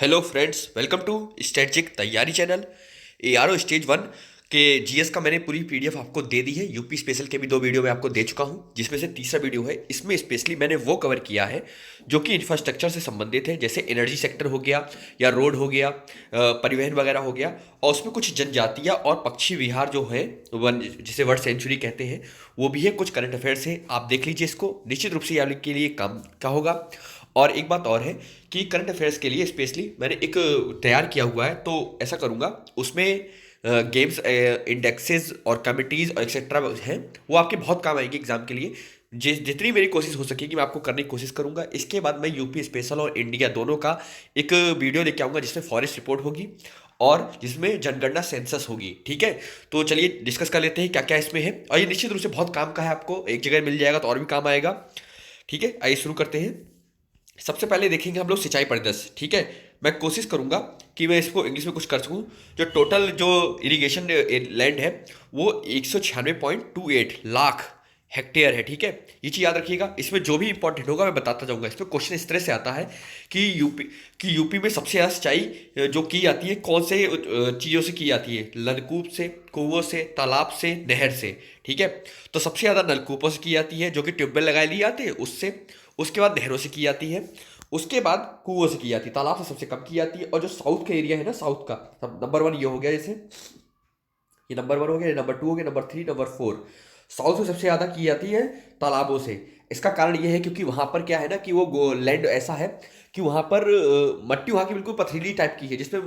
Hello friends, welcome to strategic तैयारी channel. ARO stage one के GS का मैंने पूरी पीडीएफ आपको दे दी है। यूपी स्पेशल के भी 2 वीडियो मैं आपको दे चुका हूं, जिसमें से तीसरा वीडियो है। इसमें स्पेशली मैंने वो कवर किया है जो कि इंफ्रास्ट्रक्चर से संबंधित है, जैसे एनर्जी सेक्टर हो गया या रोड हो गया, परिवहन वगैरह हो गया। और उसमें कुछ जनजातीय और पक्षी विहार जो है, वन जिसे वर्ल्ड सेंचुरी कहते हैं, वो भी है। कुछ करंट अफेयर्स है, आप देख लीजिए इसको, निश्चित रूप से ये आपके लिए काम का होगा। और एक बात और है कि करंट अफेयर्स के लिए स्पेशली मैंने एक तैयार किया हुआ है, तो ऐसा करूँगा उसमें गेम्स, इंडेक्सेस और कमिटीज़ और एक्सेट्रा हैं, वो आपके बहुत काम आएंगे एग्जाम के लिए। जितनी मेरी कोशिश हो सकेगी मैं आपको करने की कोशिश करूंगा। इसके बाद मैं यूपी स्पेशल और इंडिया दोनों का एक वीडियो लेके आऊँगा, जिसमें फॉरेस्ट रिपोर्ट होगी और जिसमें जनगणना सेंसस होगी। ठीक है, तो चलिए डिस्कस कर लेते हैं क्या क्या इसमें है। और ये निश्चित रूप से बहुत काम का है, आपको एक जगह मिल जाएगा तो और भी काम आएगा। ठीक है, आइए शुरू करते हैं। सबसे पहले देखेंगे हम लोग सिंचाई परिदृश्य। ठीक है, मैं कोशिश करूंगा कि मैं इसको इंग्लिश में कुछ कर सकूं। जो टोटल जो इरिगेशन लैंड है वो 196.28 लाख हेक्टेयर है। ठीक है, ये चीज़ याद रखिएगा। इसमें जो भी इंपॉर्टेंट होगा मैं बताता जाऊंगा। इसमें क्वेश्चन इस तरह से आता है कि यूपी में सबसे ज़्यादा सिंचाई जो की जाती है कौन से चीज़ों से की जाती है? नलकूप से, कुओं से, तालाब से, नहर से। ठीक है, तो सबसे ज़्यादा नलकूपों से की जाती है, जो कि ट्यूबवेल लगाए लिए जाते हैं उससे। उसके बाद नहरों से की जाती है। उसके बाद कुओं से की जाती है। तालाब से सबसे कम की जाती है। और जो साउथ का एरिया है ना, साउथ का नंबर वन ये हो गया। जैसे ये नंबर वन हो गया, ये नंबर टू हो गया, number three, number four. South में सबसे ज़्यादा की जाती है तालाबों से। इसका कारण ये है क्योंकि वहाँ पर क्या है ना कि वो लैंड ऐसा है कि वहाँ पर मट्टी वहाँ की बिल्कुल पथरीली टाइप की है, जिसमें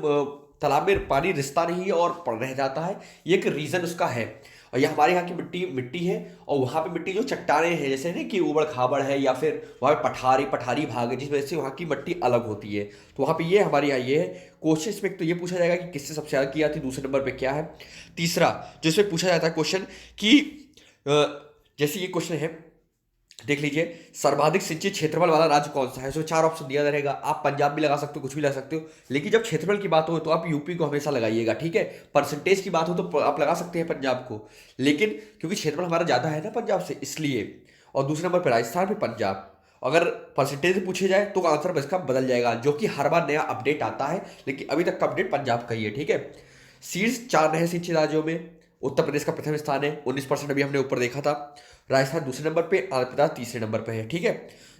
तालाब में पानी रिसता नहीं है और पड़ रह जाता है। ये एक रीज़न उसका है। और ये हमारे यहाँ की मिट्टी मिट्टी है, और वहाँ पे मिट्टी जो चट्टाने हैं, जैसे ना कि ऊबड़ खाबड़ है, या फिर वहाँ पे पठारी पठारी भाग है, जिस वजह से वहाँ की मिट्टी अलग होती है। तो वहाँ पे ये हमारे यहाँ ये है। क्वेश्चन इसमें एक तो ये पूछा जाएगा कि किससे सबसे ज़्यादा की जाती है, दूसरे नंबर पे क्या है। तीसरा जो इसमें पूछा जाता है क्वेश्चन कि जैसे ये क्वेश्चन है, देख लीजिए, सर्वाधिक सिंचित क्षेत्रफल वाला राज्य कौन सा है। इसमें 4 ऑप्शन दिया रहेगा। आप पंजाब भी लगा सकते हो, कुछ भी लगा सकते हो, लेकिन जब क्षेत्रफल की बात हो तो आप यूपी को हमेशा लगाइएगा। ठीक है, परसेंटेज की बात हो तो आप लगा सकते हैं पंजाब को, लेकिन क्योंकि क्षेत्रफल हमारा ज़्यादा है ना पंजाब से, इसलिए। और दूसरे नंबर पर राजस्थान, फिर पंजाब। अगर परसेंटेज पूछे जाए तो आंसर इसका बदल जाएगा, जो कि हर बार नया अपडेट आता है, लेकिन अभी तक का अपडेट पंजाब का ही है। ठीक है, शीर्ष 4 नए सिंचित राज्यों में उत्तर प्रदेश का प्रथम स्थान है, 19%। अभी हमने ऊपर देखा था। राजस्थान दूसरे नंबर पे, आंध्र प्रदेश तीसरे नंबर पे है। ठीक है,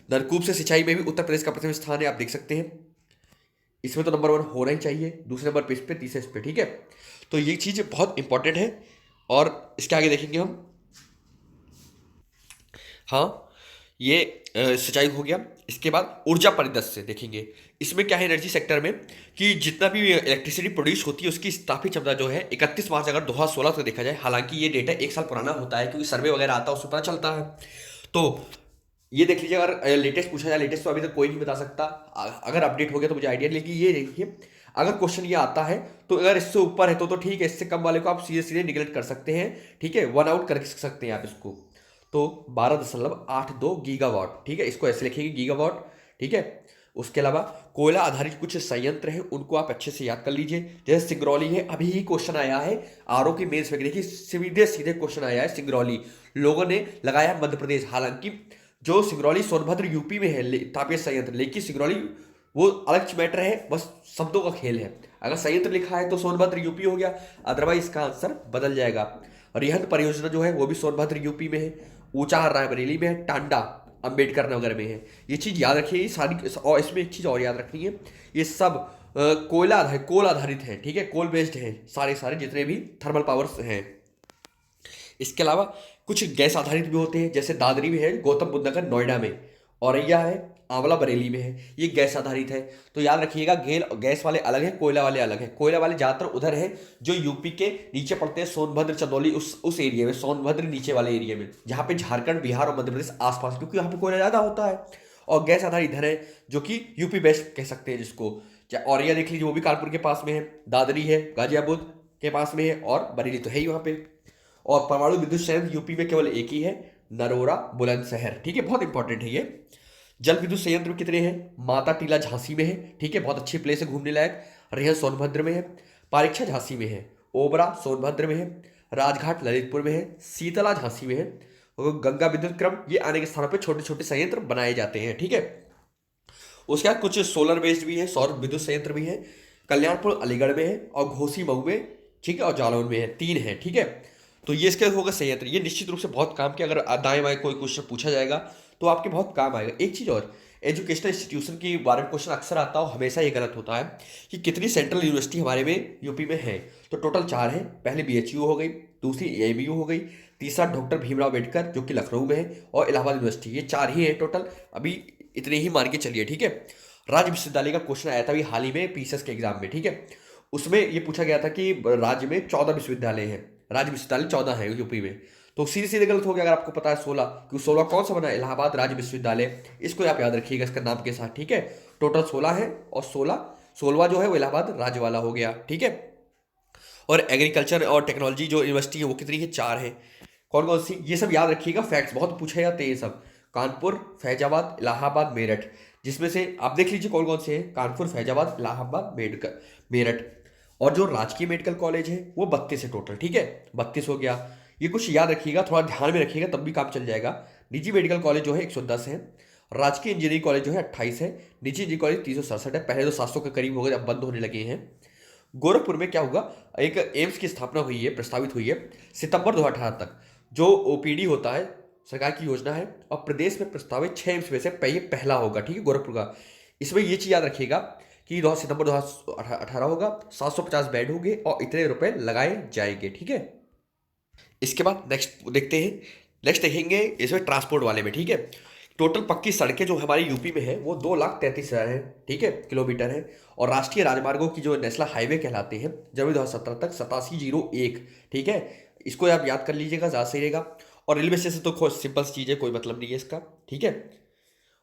नलकूप से सिंचाई में भी उत्तर प्रदेश का प्रथम स्थान है, आप देख सकते हैं। इसमें तो नंबर वन होना ही चाहिए, दूसरे नंबर पे इस पे, तीसरे इस पे। ठीक है, तो ये चीज़ बहुत इंपॉर्टेंट है। और इसके आगे देखेंगे हम। हाँ, ये सिंचाई हो गया। इसके बाद ऊर्जा परिदृश्य देखेंगे। इसमें क्या है एनर्जी सेक्टर में, कि जितना भी इलेक्ट्रिसिटी प्रोड्यूस होती है उसकी स्थापित क्षमता जो है 31 मार्च अगर 2016 को देखा जाए, हालांकि ये डेटा 1 साल पुराना होता है क्योंकि सर्वे वगैरह आता है, उसमें पता चलता है। तो ये देख लीजिए, अगर लेटेस्ट पूछा जाए, लेटेस्ट तो अभी तक कोई नहीं बता सकता। अगर अपडेट हो गया तो मुझे आइडिया, लेकिन ये देखिए, अगर क्वेश्चन ये आता है तो अगर इससे ऊपर है तो ठीक है, इससे कम वाले को आप सीधे सीधे निगलेक्ट कर सकते हैं। ठीक है, वन आउट कर सकते हैं आप इसको। तो 12.82 गीगावाट। ठीक है, इसको ऐसे लिखेंगे गीगावाट। ठीक है, उसके अलावा कोयला आधारित कुछ संयंत्र हैं, उनको आप अच्छे से याद कर लीजिए। जैसे सिंगरौली है, अभी ही क्वेश्चन आया है आरओ की मेंस में, देखिए सीधे सीधे क्वेश्चन आया है सिंगरौली। लोगों ने लगाया मध्य प्रदेश, हालांकि जो सिंगरौली सोनभद्र यूपी में है तापीय संयंत्र, लेकिन सिंगरौली वो अलग मैटर है, बस शब्दों का खेल है। अगर संयंत्र लिखा है तो सोनभद्र यूपी हो गया, अदरवाइज इसका आंसर बदल जाएगा। रिहंद परियोजना जो है वो भी सोनभद्र यूपी में है। ऊंचाहार रायबरेली में है, टांडा अंबेडकर नगर में है। ये चीज़ याद रखिए, ये सारी। और इसमें एक चीज़ और याद रखनी है, ये सब कोल आधारित है। ठीक है, कोल बेस्ड है सारे सारे जितने भी थर्मल पावर्स हैं। इसके अलावा कुछ गैस आधारित भी होते हैं, जैसे दादरी में है, गौतम बुद्ध नगर नोएडा में, औरैया है, आंवला बरेली में है, ये गैस आधारित है। तो याद रखिएगा, गैस वाले अलग है, कोयला वाले अलग है। कोयला वाले ज़्यादातर उधर है जो यूपी के नीचे पड़ते हैं, सोनभद्र चंदौली, उस एरिया में, सोनभद्र नीचे वाले एरिया में, जहाँ पे झारखंड बिहार और मध्य प्रदेश आसपास, क्योंकि यहाँ पे कोयला ज़्यादा होता है। और गैस आधारित इधर है, जो कि यूपी बेस्ट कह सकते हैं जिसको। औरैया देख लीजिए, वो भी कानपुर के पास में है। दादरी है गाजियाबाद के पास में है, और बरेली तो है ही वहाँ पे। और परमाणु विद्युत संयंत्र यूपी में केवल एक ही है, नरोरा बुलंदशहर। ठीक है, बहुत इंपॉर्टेंट है ये। जल विद्युत संयंत्र कितने हैं? माता टीला झांसी में है। ठीक है, बहुत अच्छी प्लेस है घूमने लायक। रेहन सोनभद्र में है। पारीक्षा झांसी में है। ओबरा सोनभद्र में है। राजघाट ललितपुर में है। शीतला झांसी में है। और गंगा विद्युत क्रम, ये आने के स्थानों पर छोटे छोटे संयंत्र बनाए जाते हैं। ठीक है, उसके बाद कुछ सोलर बेस्ड भी है, सौर विद्युत संयंत्र भी है। कल्याणपुर अलीगढ़ में है, और घोसी मऊ में, ठीक है, और जालौन में है, 3 है, ठीक है। तो ये इसके होगा संयंत्र, ये निश्चित रूप से बहुत काम के, अगर दाएं बाएं कोई क्वेश्चन पूछा जाएगा तो आपके बहुत काम आएगा। एक चीज़ और, एजुकेशनल इंस्टीट्यूशन के बारे में क्वेश्चन अक्सर आता हो, हमेशा ये गलत होता है कि कितनी सेंट्रल यूनिवर्सिटी हमारे में यूपी में है। तो टोटल 4 है। पहले बीएचयू हो गई, दूसरी एएमयू हो गई, तीसरा डॉक्टर भीमराव अम्बेडकर जो कि लखनऊ में है, और इलाहाबाद यूनिवर्सिटी। ये 4 ही है टोटल, अभी इतने ही मान के चलिए, ठीक है। राज्य विश्वविद्यालय का क्वेश्चन आया था अभी हाल ही में पीसीएस के एग्जाम में, ठीक है। उसमें ये पूछा गया था कि राज्य में 14 विश्वविद्यालय हैं, राज्य विश्वविद्यालय 14 है यूपी में। तो सीधे सीधे गलत हो गया अगर आपको पता है 16, क्योंकि 16 कौन सा बना है, इलाहाबाद राज्य विश्वविद्यालय। इसको आप याद रखिएगा इसका नाम के साथ, ठीक है। टोटल 16 है, और 16वां जो है वो इलाहाबाद राज्य वाला हो गया, ठीक है। और एग्रीकल्चर और टेक्नोलॉजी जो यूनिवर्सिटी है वो कितनी है, 4 है। कौन कौन सी, ये सब याद रखिएगा, फैक्ट्स बहुत पूछे जाते हैं ये सब। कानपुर, फैजाबाद, इलाहाबाद, मेरठ, जिसमें से आप देख लीजिए कौन कौन से हैं, कानपुर, फैजाबाद, इलाहाबाद, मेरठ। और जो राजकीय मेडिकल कॉलेज है वो 32 है टोटल, ठीक है, 32 हो गया। ये कुछ याद रखिएगा, थोड़ा ध्यान में रखिएगा, तब भी काम चल जाएगा। निजी मेडिकल कॉलेज जो है 110 है। राजकीय इंजीनियरिंग कॉलेज जो है 28 है। निजी इंजीनियरिंग कॉलेज 367 है, पहले तो 700 के करीब हो गए, अब बंद होने लगे हैं। गोरखपुर में क्या हुआ, एक एम्स की स्थापना हुई है, प्रस्तावित हुई है सितंबर 2018 तक। जो ओपीडी होता है, सरकार की योजना है, और प्रदेश में प्रस्तावित 6 एम्स में से ये पहला होगा, ठीक है, गोरखपुर का। इसमें ये चीज़ याद रखिएगा कि सितंबर 2018 होगा, 750 बेड होंगे और इतने रुपए लगाए जाएंगे, ठीक है। इसके बाद नेक्स्ट देखते हैं, नेक्स्ट देखेंगे इसमें ट्रांसपोर्ट वाले में, ठीक है। टोटल पक्की सड़कें जो हमारी यूपी में है वो 2,33,000 है, ठीक है, किलोमीटर है। और राष्ट्रीय राजमार्गों की जो नेशनल हाईवे कहलाते हैं, जनवरी 2017 तक 8701, ठीक है। इसको आप याद कर लीजिएगा, ज़्यादा सही रहेगा। और रेलवे स्टेशन तो सिंपल चीज़ है, कोई मतलब नहीं है इसका, ठीक है।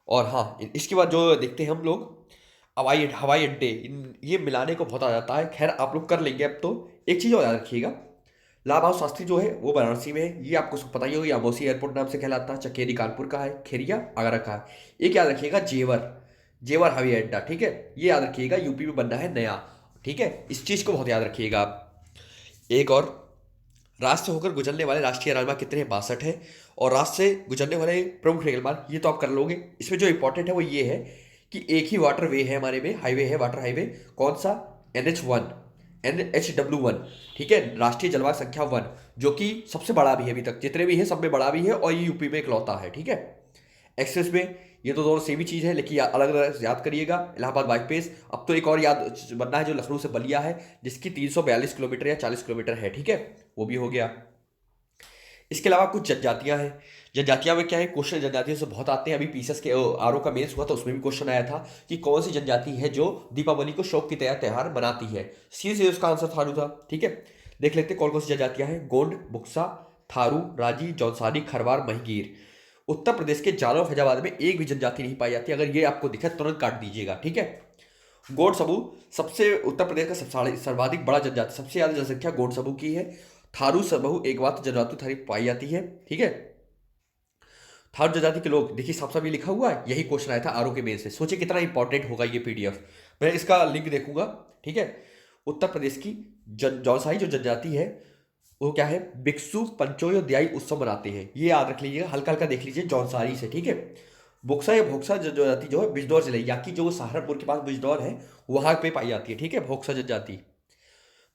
और हाँ, इसके बाद जो देखते हैं हम लोग, हवाई हवाई अड्डे, ये मिलाने को बहुत आ जाता है, खैर आप लोग कर लेंगे अब तो। एक चीज़ और याद रखिएगा, लाल बहादुर शास्त्री जो है वो वाराणसी में है, ये आपको सब पता ही होगा, अमौसी एयरपोर्ट नाम से कहलाता है। चकेरी कानपुर का है, खेरिया आगरा का है। एक याद रखिएगा, जेवर, जेवर हवाई अड्डा, ठीक है, ये याद रखिएगा, यूपी में बनना है नया, ठीक है। इस चीज़ को बहुत याद रखिएगा आप। एक और, राज्य से होकर गुजरने वाले राष्ट्रीय राजमार्ग कितने हैं, 62 है। और राज्य से गुजरने वाले प्रमुख रेल मार्ग, ये तो आप कर लोगे। इसमें जो इंपॉर्टेंट है वो ये है कि एक ही वाटर वे है हमारे में, हाईवे है, वाटर हाईवे, कौन सा, NH1, NHW1, ठीक है, राष्ट्रीय जलमार्ग संख्या 1, जो कि सबसे बड़ा भी है, अभी तक जितने भी है सब में बड़ा भी है, और ये यूपी में इकलौता है, ठीक है। एक्सप्रेस में ये तो दोनों सेम ही चीज़ है, लेकिन अलग अलग याद करिएगा। इलाहाबाद बाईपास, अब तो एक और याद बनना है जो लखनऊ से बलिया है, जिसकी 342 किलोमीटर या 40 किलोमीटर है, ठीक है, वो भी हो गया। इसके अलावा कुछ जनजातियां हैं। जनजातियां में क्या है, क्वेश्चन जनजातियों से बहुत आते हैं। अभी पीसीएस के आरओ का मेंस हुआ था, उसमें भी क्वेश्चन आया था कि कौन सी जनजाति है जो दीपावली को शौक की तरह त्यौहार मनाती है। सीधे सीधे उसका आंसर थारू था, ठीक है। देख लेते कौन कौन सी जनजातियां हैं, गोंड, बुक्सा, थारू, राजी, जौनसारी, खरवार, महिगीर। उत्तर प्रदेश के जालौन फैजाबाद में एक भी जनजाति नहीं पाई जाती, अगर ये आपको दिखे तुरंत काट दीजिएगा, ठीक है। गोंड समूह सबसे, उत्तर प्रदेश का सर्वाधिक बड़ा जनजाति, सबसे ज्यादा जनसंख्या गोंड समूह की है। थारू समूह एक बात जनजाति थारी पाई जाती है, ठीक है। थारू जनजाति के लोग, देखिए साफ साफ ये लिखा हुआ है, यही क्वेश्चन आया था आरओ के मेन से। सोचिए कितना इंपॉर्टेंट होगा ये पीडीएफ, मैं इसका लिंक देखूंगा, ठीक है। उत्तर प्रदेश की जौनसाई जो जनजाति है वो क्या है, भिक्षु पंचोयोदयाई उत्सव मनाते हैं, ये याद रख लीजिएगा, हल्का हल्का देख लीजिए जौनसारी से, ठीक है। बोक्सा या भोक्सा जनजाति जो है बिजनौर जिले, या कि जो सहारनपुर के पास बिजनौर है वहां पे पाई जाती है, ठीक है, भोक्सा जनजाति।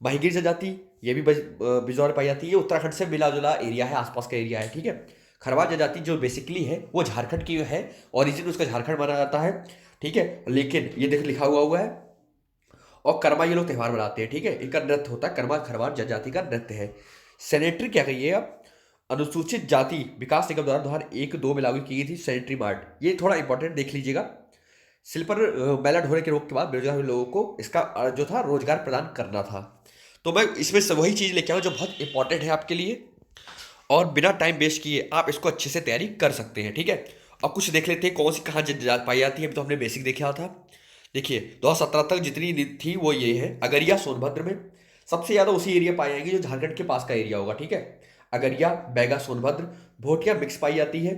महिगिर जनजाति, ये भी बिजनौर में पाई जाती है, ये उत्तराखंड से मिला जुला एरिया है, आसपास का एरिया है, ठीक है। खरवार जनजाति जो बेसिकली है वो झारखंड की है, ओरिजिन उसका झारखंड माना जाता है, ठीक है, लेकिन ये देख लिखा हुआ है। और कर्मा ये लोग त्यौहार मनाते हैं, ठीक है, इनका नृत्य होता है, कर्मा खरवार जनजाति का नृत्य है। सैनिटरी क्या कहिए आप, अनुसूचित जाति विकास निगम द्वारा 2001-2 में लागू की गई थी सैनिटरी मार्ट, ये थोड़ा इंपॉर्टेंट देख लीजिएगा। सिल पर बैलेट होने के रोग के बाद बेरोजगार लोगों को इसका जो था रोजगार प्रदान करना था। तो मैं इसमें से वही चीज़ लेके आऊँ जो बहुत इंपॉर्टेंट है आपके लिए, और बिना टाइम वेस्ट किए आप इसको अच्छे से तैयारी कर सकते हैं, ठीक है। अब कुछ देख लेते हैं कौन सी कहाँ पाई जाती है। अभी तो हमने बेसिक देखा था। देखिए 2017 तक जितनी थी वो ये है, अगरिया सोनभद्र में सबसे ज़्यादा उसी एरिया पाई जाएंगी जो झारखंड के पास का एरिया होगा, ठीक है। अगरिया, बैगा, सोनभद्र। भोटिया मिक्स पाई जाती है,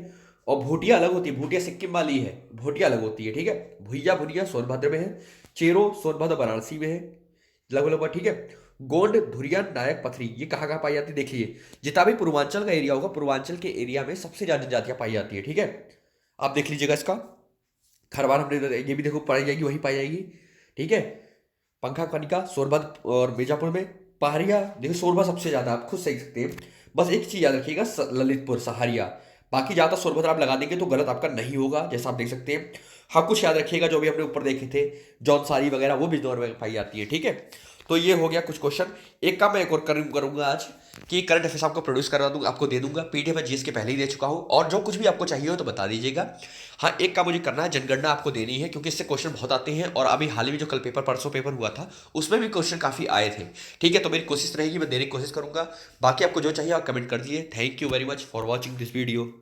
और भोटिया अलग होती है, भोटिया सिक्किम वाली है, भोटिया अलग होती है, ठीक है। भुइया भुरिया सोनभद्र में है। चेरो सोनभद्र वाराणसी में है, लगभग लगभग, ठीक है। गोंड, धुरिया, नायक, पथरी, ये कहाँ कहाँ पाई जाती है देखिए, जितना भी पूर्वांचल का एरिया होगा, पूर्वांचल के एरिया में सबसे ज़्यादा जनजातियाँ पाई जाती है, ठीक है। आप देख लीजिएगा इसका। खरवान हमने ये भी देखो पाई जाएगी, वही पाई जाएगी। ठीक है, पंखा कनिका सोनभद्र और मिर्जापुर में। पहाड़िया देखो सोरभा सबसे ज्यादा, आप खुद सीख सकते हैं। बस एक चीज याद रखिएगा, ललितपुर सहारिया। बाकी ज्यादा सोनभद्र आप लगा देंगे तो गलत आपका नहीं होगा, जैसा आप देख सकते हैं। हाँ कुछ याद रखिएगा जो भी हमने ऊपर देखे थे, जौनसारी वगैरह, वो भी इंदौर में पाई जाती है। ठीक है, तो ये हो गया कुछ क्वेश्चन। एक काम मैं एक और करूंगा आज, कि करंट अफेयर्स आपको प्रोड्यूस करवा दूंगा, आपको दे दूंगा। पीडीएफ में जीएस के पहले ही दे चुका हूँ, और जो कुछ भी आपको चाहिए हो तो बता दीजिएगा। हाँ एक काम मुझे करना है, जनगणना आपको देनी है, क्योंकि इससे क्वेश्चन बहुत आते हैं, और अभी हाल ही में जो कल पेपर परसों पेपर हुआ था उसमें भी क्वेश्चन काफी आए थे। ठीक है, तो मेरी कोशिश रहेगी, मैं देने की कोशिश करूंगा। बाकी आपको जो चाहिए आप कमेंट कर दीजिए। Thank you very much for watching this video.